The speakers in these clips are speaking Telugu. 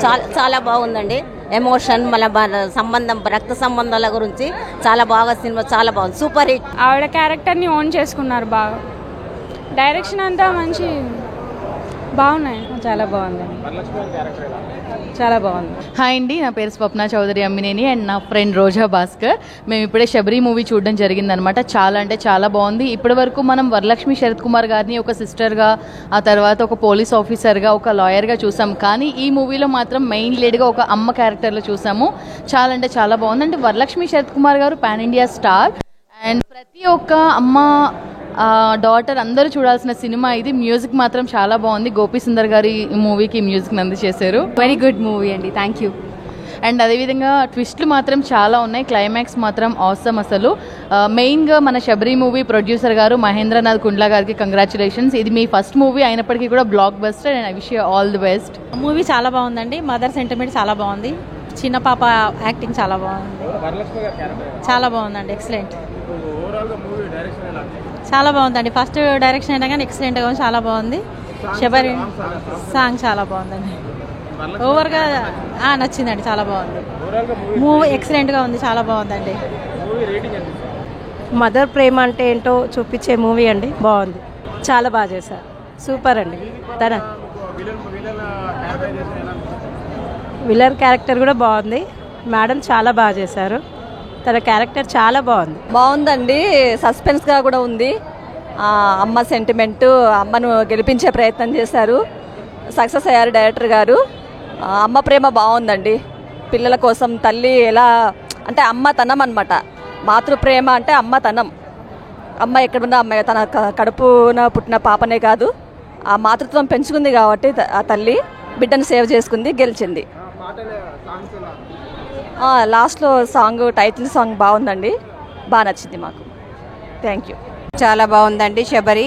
చాలా చాలా బాగుందండి. ఎమోషన్ మన సంబంధం, రక్త సంబంధాల గురించి చాలా బాగా సినిమా, చాలా బాగుంది, సూపర్ హిట్. ఆవిడ క్యారెక్టర్ని ఓన్ చేసుకున్నారు బాగా. డైరెక్షన్ అంతా మంచి బాగున్నాయి. చాలా బాగుందండి, చాలా బాగుంది. హాయ్ అండి, నా పేరు స్వప్న చౌదరి అమ్మినేని అండ్ నా ఫ్రెండ్ రోజా భాస్కర్. మేము ఇప్పుడే శబరి మూవీ చూడడం జరిగిందనమాట. చాలా అంటే చాలా బాగుంది. ఇప్పటి వరకు మనం వరలక్ష్మి శరత్ కుమార్ గారిని ఒక సిస్టర్గా, ఆ తర్వాత ఒక పోలీస్ ఆఫీసర్గా, ఒక లాయర్గా చూసాం. కానీ ఈ మూవీలో మాత్రం మెయిన్ లీడ్గా ఒక అమ్మ క్యారెక్టర్లో చూసాము. చాలా అంటే చాలా బాగుంది. అంటే వరలక్ష్మి శరత్ కుమార్ గారు పాన్ ఇండియా స్టార్ అండ్ ప్రతి ఒక్క అమ్మ డాటర్ అందరూ చూడాల్సిన సినిమా ఇది. మ్యూజిక్ మాత్రం చాలా బాగుంది. గోపి సుందర్ గారి మూవీకి మ్యూజిక్ నంది చేశారు. వెరీ గుడ్ మూవీ అండి, థ్యాంక్ యూ. అండ్ అదేవిధంగా ట్విస్ట్లు మాత్రం చాలా ఉన్నాయి. క్లైమాక్స్ మాత్రం ఆసమ్. అసలు మెయిన్గా మన శబరి మూవీ ప్రొడ్యూసర్ గారు మహేంద్రనాథ్ కుండ్లా గారికి కంగ్రాచులేషన్స్. ఇది మీ ఫస్ట్ మూవీ అయినప్పటికీ కూడా block buster and I wish you all the best. Movie చాలా బాగుందండి. మదర్ సెంటిమెంట్ చాలా బాగుంది. చిన్న పాప యాక్టింగ్ చాలా బాగుంది, చాలా బాగుందండి, ఎక్సలెంట్, చాలా బాగుందండి. ఫస్ట్ డైరెక్షన్ అయినా కానీ ఎక్సలెంట్గా ఉంది, చాలా బాగుంది. శబరి సాంగ్ చాలా బాగుందండి. ఓవర్గా నచ్చిందండి, చాలా బాగుంది. మూవీ ఎక్సలెంట్గా ఉంది, చాలా బాగుందండి. మదర్ ప్రేమ అంటే ఏంటో చూపించే మూవీ అండి, బాగుంది, చాలా బాగా చేశారు, సూపర్ అండి. తన విలన్ క్యారెక్టర్ కూడా బాగుంది. మేడం చాలా బాగా చేశారు, తన క్యారెక్టర్ చాలా బాగుంది. బాగుందండి, సస్పెన్స్గా కూడా ఉంది. అమ్మ సెంటిమెంటు, అమ్మను గెలిపించే ప్రయత్నం చేశారు, సక్సెస్ అయ్యారు డైరెక్టర్ గారు. అమ్మ ప్రేమ బాగుందండి. పిల్లల కోసం తల్లి ఎలా అంటే అమ్మతనం అనమాట. మాతృప్రేమ అంటే అమ్మతనం. అమ్మ ఎక్కడున్నా అమ్మాయి, తన కడుపున పుట్టిన పాపనే కాదు, ఆ మాతృత్వం పెంచుకుంది కాబట్టి ఆ తల్లి బిడ్డను సేవ్ చేసుకుంది, గెలిచింది. లాస్ట్లో సాంగ్, టైటిల్ సాంగ్ బాగుందండి, బాగా నచ్చింది మాకు. Thank you. చాలా బాగుందండి శబరి,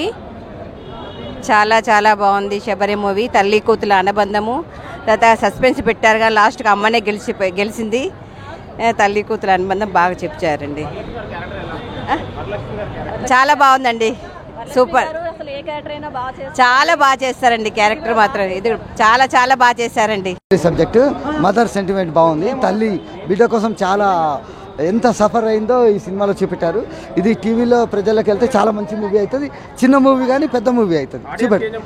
చాలా చాలా బాగుంది శబరి మూవీ. తల్లి కూతుల అనుబంధము, తర్వాత సస్పెన్స్ పెట్టారుగా, లాస్ట్కి అమ్మనే గెలిచింది. తల్లి కూతుల అనుబంధం బాగా చెప్పారండి, చాలా బాగుందండి, సూపర్, చాలా బాగా చేస్తారండి. క్యారెక్టర్ మాత్రం ఇది చాలా చాలా బాగా చేశారండి. సబ్జెక్ట్ మదర్ సెంటిమెంట్ బాగుంది. తల్లి బిడ్డ కోసం చాలా ఎంత సఫర్ అయిందో ఈ సినిమాలో చూపెట్టారు. ఇది టీవీలో ప్రజలకు వెళ్తే చాలా మంచి మూవీ అవుతుంది. చిన్న మూవీ కానీ పెద్ద మూవీ అవుతుంది. చూపెట్టు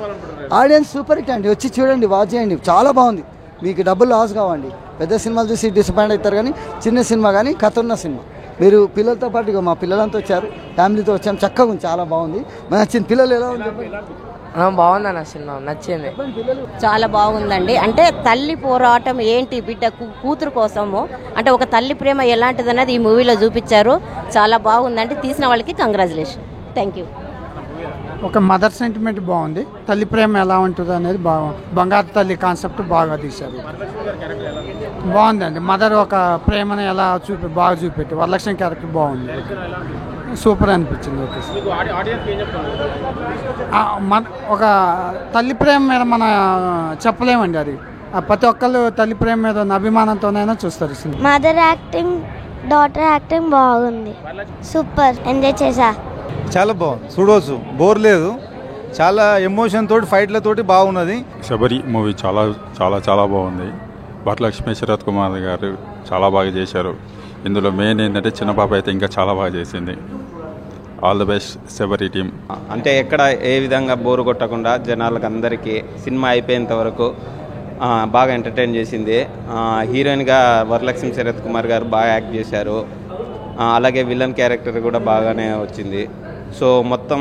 ఆడియన్స్ సూపర్ హిట్ అండి, వచ్చి చూడండి, వాచ్ చేయండి, చాలా బాగుంది. మీకు డబ్బులు లాస్ కావండి. పెద్ద సినిమాలు చూసి డిసప్పాయింట్ అవుతారు, కానీ చిన్న సినిమా కానీ కథ ఉన్న సినిమా. మీరు పిల్లలతో పాటు, మా పిల్లలంతా వచ్చారు, ఫ్యామిలీతో వచ్చాము, చక్కగా ఉంది, చాలా బాగుంది. నచ్చింది. పిల్లలు ఎలా ఉంది? బాగుందన్న సినిమా, నచ్చింది, చాలా బాగుందండి. అంటే తల్లి పోరాటం ఏంటి, బిడ్డ కూతురు కోసము, అంటే ఒక తల్లి ప్రేమ ఎలాంటిది అనేది ఈ మూవీలో చూపించారు. చాలా బాగుందండి. తీసిన వాళ్ళకి కంగ్రాచులేషన్. Thank you. ఒక మదర్ సెంటిమెంట్ బాగుంది, తల్లి ప్రేమ ఎలా ఉంటుంది అనేది బంగారు తల్లి కాన్సెప్ట్ బాగా తీశారు. బాగుందండి. మదర్ ఒక ప్రేమను ఎలా బాగా చూపెట్టి, వరలక్ష్మి క్యారెక్టర్ బాగుంది, సూపర్ అనిపించింది. ఒక తల్లి ప్రేమ మీద మన చెప్పలేమండి, అది ప్రతి ఒక్కళ్ళు తల్లి ప్రేమ మీద ఉన్న అభిమానంతోనైనా చూస్తారు. మదర్ యాక్టింగ్, డాటర్ యాక్టింగ్ బాగుంది, సూపర్, ఎంజాయ్ చేసా. చాలా బాగుంది, చూడవచ్చు, బోర్ లేదు, చాలా ఎమోషన్ తోటి, ఫైట్లతోటి బాగున్నది. శబరి మూవీ చాలా చాలా చాలా బాగుంది. వరలక్ష్మి శరత్ కుమార్ గారు చాలా బాగా చేశారు. ఇందులో మెయిన్ ఏంటంటే చిన్న పాప అయితే ఇంకా చాలా బాగా చేసింది. All the best Sabari team. అంటే ఎక్కడ ఏ విధంగా బోరు కొట్టకుండా జనాలకు అందరికీ సినిమా అయిపోయేంత వరకు బాగా ఎంటర్టైన్ చేసింది. హీరోయిన్గా వరలక్ష్మి శరత్ కుమార్ గారు బాగా యాక్ట్ చేశారు. అలాగే విలన్ క్యారెక్టర్ కూడా బాగానే వచ్చింది. సో మొత్తం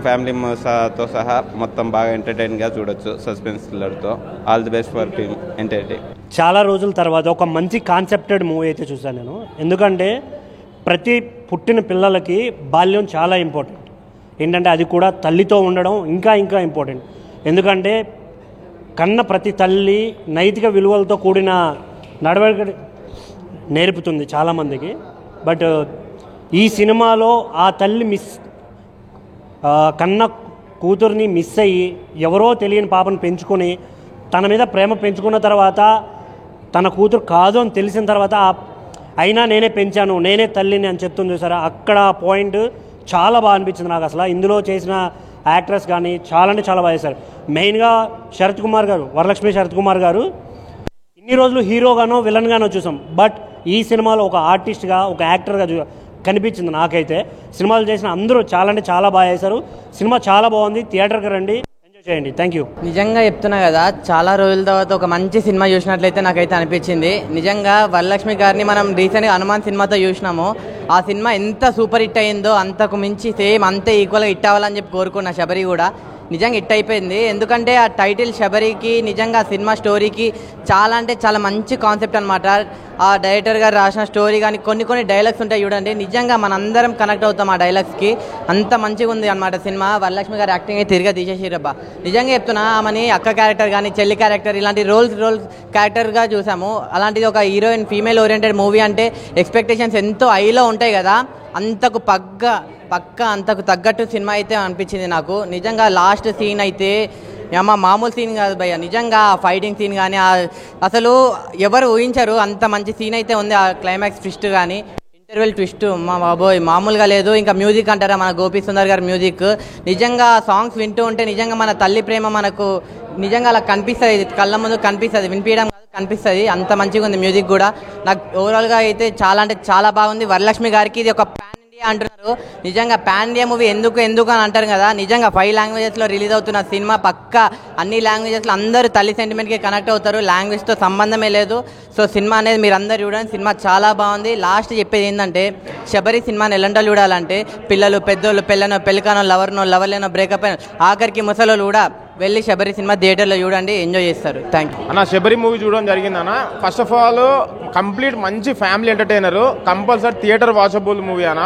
ఫ్యామిలీతో సహా మొత్తం బాగా ఎంటర్టైన్గా చూడొచ్చు సస్పెన్స్ థ్రిల్లర్తో. All the best for team entertain. చాలా రోజుల తర్వాత ఒక మంచి కాన్సెప్టెడ్ మూవీ అయితే చూసాను నేను. ఎందుకంటే ప్రతి పుట్టిన పిల్లలకి బాల్యం చాలా ఇంపార్టెంట్. ఏంటంటే అది కూడా తల్లితో ఉండడం ఇంకా ఇంకా ఇంపార్టెంట్. ఎందుకంటే కన్న ప్రతి తల్లి నైతిక విలువలతో కూడిన నడవడిక నేర్పుతుంది చాలామందికి. బట్ ఈ సినిమాలో ఆ తల్లి కన్న కూతుర్ని మిస్ అయ్యి ఎవరో తెలియని పాపను పెంచుకొని తన మీద ప్రేమ పెంచుకున్న తర్వాత తన కూతురు కాదు అని తెలిసిన తర్వాత అయినా నేనే పెంచాను, నేనే తల్లిని అని చెప్తుంది చూసారా, అక్కడ పాయింట్ చాలా బాగా అనిపించింది నాకు. అసలు ఇందులో చేసిన యాక్ట్రెస్ కానీ చాలా అంటే చాలా బాగా చేశారు. మెయిన్గా శరత్ కుమార్ గారు, వరలక్ష్మి శరత్ కుమార్ గారు ఇన్ని రోజులు హీరోగానో విలన్గానో చూసాం, బట్ ఈ సినిమాలో ఒక ఆర్టిస్ట్గా ఒక యాక్టర్గా కనిపించింది నాకైతే. సినిమాలు చేసిన అందరూ చాలా అంటే చాలా బాగా చేశారు. సినిమా చాలా బాగుంది, థియేటర్కి రండి, ఎంజాయ్ చేయండి. Thank you. నిజంగా చెప్తున్నా కదా, చాలా రోజుల తర్వాత ఒక మంచి సినిమా చూసినట్లయితే నాకైతే అనిపించింది. నిజంగా వరలక్ష్మి గారిని మనం రీసెంట్గా హనుమాన్ సినిమాతో చూసినాము. ఆ సినిమా ఎంత సూపర్ హిట్ అయిందో అంతకు మించి సేమ్ అంతే ఈక్వల్గా హిట్ అవ్వాలని చెప్పి కోరుకున్నా. శబరి కూడా నిజంగా హిట్ అయిపోయింది. ఎందుకంటే ఆ టైటిల్ శబరికి నిజంగా ఆ సినిమా స్టోరీకి చాలా అంటే చాలా మంచి కాన్సెప్ట్ అనమాట. ఆ డైరెక్టర్ గారు రాసిన స్టోరీ కానీ కొన్ని డైలాగ్స్ ఉంటాయి చూడండి, నిజంగా మనందరం కనెక్ట్ అవుతాం ఆ డైలాగ్స్కి. అంత మంచిగా ఉంది అనమాట సినిమా. వరలక్ష్మి గారు యాక్టింగ్ అయితే తిరిగా తీసేసిరబ్బా. నిజంగా చెప్తున్నా, ఆమెని అక్క క్యారెక్టర్ కానీ చెల్లి క్యారెక్టర్ ఇలాంటి రోల్స్ క్యారెక్టర్గా చూసాము. అలాంటిది ఒక హీరోయిన్ ఫీమేల్ ఓరియంటెడ్ మూవీ అంటే ఎక్స్పెక్టేషన్స్ ఎంతో హైలో ఉంటాయి కదా, అంతకు అంతకు తగ్గట్టు సినిమా అయితే అనిపించింది నాకు. నిజంగా లాస్ట్ సీన్ అయితే మామూలు సీన్ కాదు భయ్య. నిజంగా ఆ ఫైటింగ్ సీన్ కానీ అసలు ఎవరు ఊహించరు అంత మంచి సీన్ అయితే ఉంది. ఆ క్లైమాక్స్ ట్విస్ట్ కానీ ఇంటర్వెల్ ట్విస్ట్ మా బాబోయ్ మామూలుగా లేదు. ఇంకా మ్యూజిక్ అంటారా, మన గోపి సుందర్ గారి మ్యూజిక్. నిజంగా సాంగ్స్ వింటూ ఉంటే నిజంగా మన తల్లి ప్రేమ మనకు నిజంగా అలా కనిపిస్తుంది, కళ్ళ ముందు కనిపిస్తుంది, వినిపించడం కాదు కనిపిస్తుంది. అంత మంచిగా ఉంది మ్యూజిక్ కూడా. నాకు ఓవరాల్గా అయితే చాలా అంటే చాలా బాగుంది. వరలక్ష్మి గారికి ఇది ఒక అంటున్నారు, నిజంగా పాన్ ఇండియా మూవీ ఎందుకు అని అంటారు కదా. నిజంగా 5 లాంగ్వేజెస్లో రిలీజ్ అవుతున్న సినిమా పక్కా అన్ని లాంగ్వేజెస్లో అందరూ తల్లి సెంటిమెంట్కి కనెక్ట్ అవుతారు. లాంగ్వేజ్తో సంబంధమే లేదు. సో సినిమా అనేది మీరు అందరు చూడండి, సినిమా చాలా బాగుంది. లాస్ట్ చెప్పేది ఏంటంటే, శబరి సినిమాని ఎలాంటి చూడాలంటే పిల్లలు పెద్దోళ్ళు, పెళ్ళికానో లవర్లేనో బ్రేకప్ అయిన ఆఖరికి ముసలోళ్ళు కూడా వెళ్ళి శబరి సినిమా థియేటర్లో చూడండి, ఎంజాయ్ చేస్తారు. థ్యాంక్ యూ అన్న. శబరి మూవీ చూడడం జరిగింది అన్న. ఫస్ట్ ఆఫ్ ఆల్ కంప్లీట్ మంచి family entertainer, compulsory theatre watchable movie అన్న.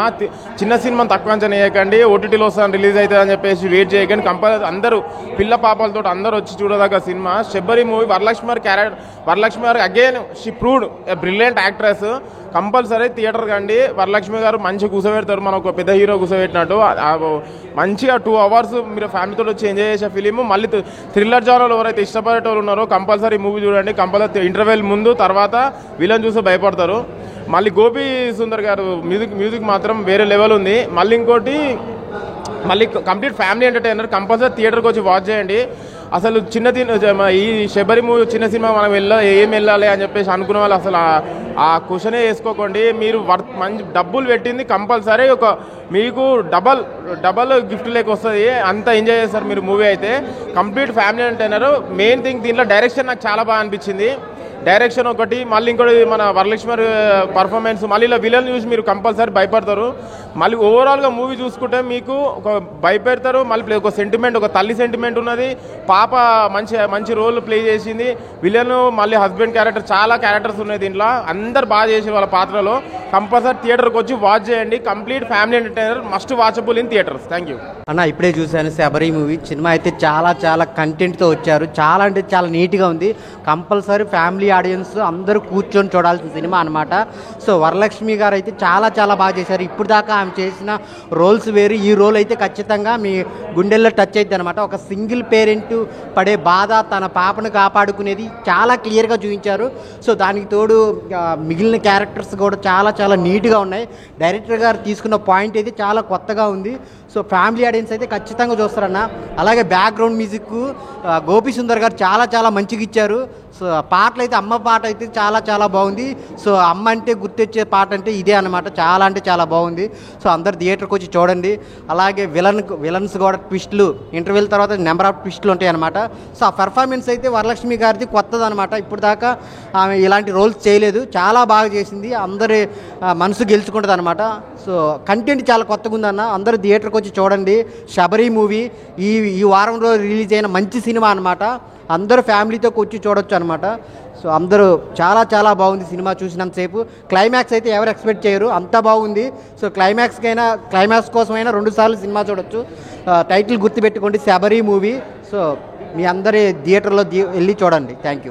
చిన్న సినిమా తక్కువ అంచనా వేయకండి, ఓటీటీలో వస్తాను రిలీజ్ అవుతుంది అని చెప్పేసి వెయిట్ చేయకండి. కంపల్సరీ అందరూ పిల్ల పాపలతో అందరూ వచ్చి చూడదగ్గ సినిమా శబరి మూవీ. వరలక్ష్మి గారు again she proved a brilliant actress. Compulsory theatre కండి. వరలక్ష్మి గారు మంచిగా కూర్చోబెడతారు, మన ఒక పెద్ద హీరో కూర్చోబెట్టినట్టు. మంచిగా 2 hours మీరు ఫ్యామిలీతో వచ్చి ఎంజాయ్ చేసే ఫిలిం. మళ్ళీ థ్రిల్లర్ జానర్లో ఎవరైతే ఇష్టపడేటోళ్ళు ఉన్నారో కంపల్సరీ మూవీ చూడండి. కంపల్సరీ ఇంటర్వెల్ ముందు తర్వాత వీళ్ళని చూసి భయపడతారు. మళ్ళీ గోపి సుందర్ గారు మ్యూజిక్ మాత్రం వేరే లెవెల్ ఉంది. మళ్ళీ కంప్లీట్ ఫ్యామిలీ ఎంటర్టైనర్. కంపల్సరీ థియేటర్కి వచ్చి వాచ్ చేయండి. అసలు ఈ శబరి మూవీ చిన్న సినిమా మనం వెళ్ళాలి అని చెప్పేసి అనుకునే వాళ్ళు అసలు ఆ క్వశ్చనే వేసుకోకండి. మీరు మంచి డబ్బులు పెట్టింది కంపల్సరీ మీకు డబల్ గిఫ్ట్ లేక వస్తుంది. అంత ఎంజాయ్ చేస్తారు మీరు మూవీ అయితే. Complete family entertainer. Main thing దీంట్లో డైరెక్షన్ నాకు చాలా బాగా అనిపించింది. డైరెక్షన్ ఒకటి, మళ్ళీ ఇంకోటి మన వరలక్ష్మి పర్ఫార్మెన్స్, మళ్ళీ ఇలా విలన్ చూసి మీరు కంపల్సరీ భయపడతారు. మళ్ళీ ఓవరాల్గా మూవీ చూసుకుంటే మీకు ఒక భయపెడతారు. మళ్ళీ ఒక సెంటిమెంట్, ఒక తల్లి సెంటిమెంట్ ఉన్నది. పాప మంచి రోల్ ప్లే చేసింది. విలన్ మళ్ళీ హస్బెండ్ క్యారెక్టర్, చాలా క్యారెక్టర్స్ ఉన్నాయి దీంట్లో. అందరు బాగా చేసి వాళ్ళ పాత్రలో. కంపల్సరీ థియేటర్కి వచ్చి వాచ్ చేయండి. Complete family entertainer, must watchable in theatres. Thank you అన్న. ఇప్పుడే చూశాను శబరి మూవీ. సినిమా అయితే చాలా కంటెంట్తో వచ్చారు. చాలా అంటే చాలా నీట్గా ఉంది. కంపల్సరీ ఫ్యామిలీ ఆడియన్స్ అందరూ కూర్చొని చూడాల్సిన సినిమా అనమాట. సో వరలక్ష్మి గారు అయితే చాలా బాగా చేశారు. ఇప్పుడు దాకా ఆమె చేసిన రోల్స్ వేరు, ఈ రోల్ అయితే ఖచ్చితంగా మీ గుండెల్లో టచ్ అవుతుంది అనమాట. ఒక సింగిల్ పేరెంట్ పడే బాధ, తన పాపను కాపాడుకునేది చాలా క్లియర్గా చూపించారు. సో దానికి తోడు మిగిలిన క్యారెక్టర్స్ కూడా చాలా నీట్గా ఉన్నాయి. డైరెక్టర్ గారు తీసుకున్న పాయింట్ అయితే చాలా కొత్తగా ఉంది. సో ఫ్యామిలీ ఆడియన్స్ అయితే ఖచ్చితంగా చూస్తారన్న. అలాగే బ్యాక్గ్రౌండ్ మ్యూజిక్ గోపి సుందర్ గారు చాలా మంచిగా ఇచ్చారు. సో పాటలు అయితే అమ్మ పాట అయితే చాలా బాగుంది. సో అమ్మ అంటే గుర్తొచ్చే పాట అంటే ఇదే అనమాట. చాలా అంటే చాలా బాగుంది. సో అందరు థియేటర్కి వచ్చి చూడండి. అలాగే విలన్స్ కూడా ట్విస్టులు, ఇంటర్వ్యూల తర్వాత నెంబర్ ఆఫ్ ట్విస్టులు ఉంటాయి అనమాట. సో ఆ పెర్ఫార్మెన్స్ అయితే వరలక్ష్మి గారిది కొత్తది అనమాట. ఇప్పుడు దాకా ఆమె ఇలాంటి రోల్స్ చేయలేదు, చాలా బాగా చేసింది. అందరి మనసు గెలుచుకుంటుంది అనమాట. సో కంటెంట్ చాలా కొత్తగా ఉందన్న. అందరూ థియేటర్కి వచ్చి చూడండి. శబరి మూవీ ఈ వారంలో రిలీజ్ అయిన మంచి సినిమా అనమాట. అందరూ ఫ్యామిలీతో వచ్చి చూడొచ్చు అనమాట. సో అందరూ చాలా బాగుంది సినిమా చూసినంతసేపు. క్లైమాక్స్ అయితే ఎవరు ఎక్స్పెక్ట్ చేయరు, అంత బాగుంది. సో క్లైమాక్స్ కోసమైనా 2 సార్లు సినిమా చూడొచ్చు. టైటిల్ గుర్తుపెట్టుకోండి, శబరి మూవీ. సో మీ అందరి థియేటర్లో వెళ్ళి చూడండి. Thank you.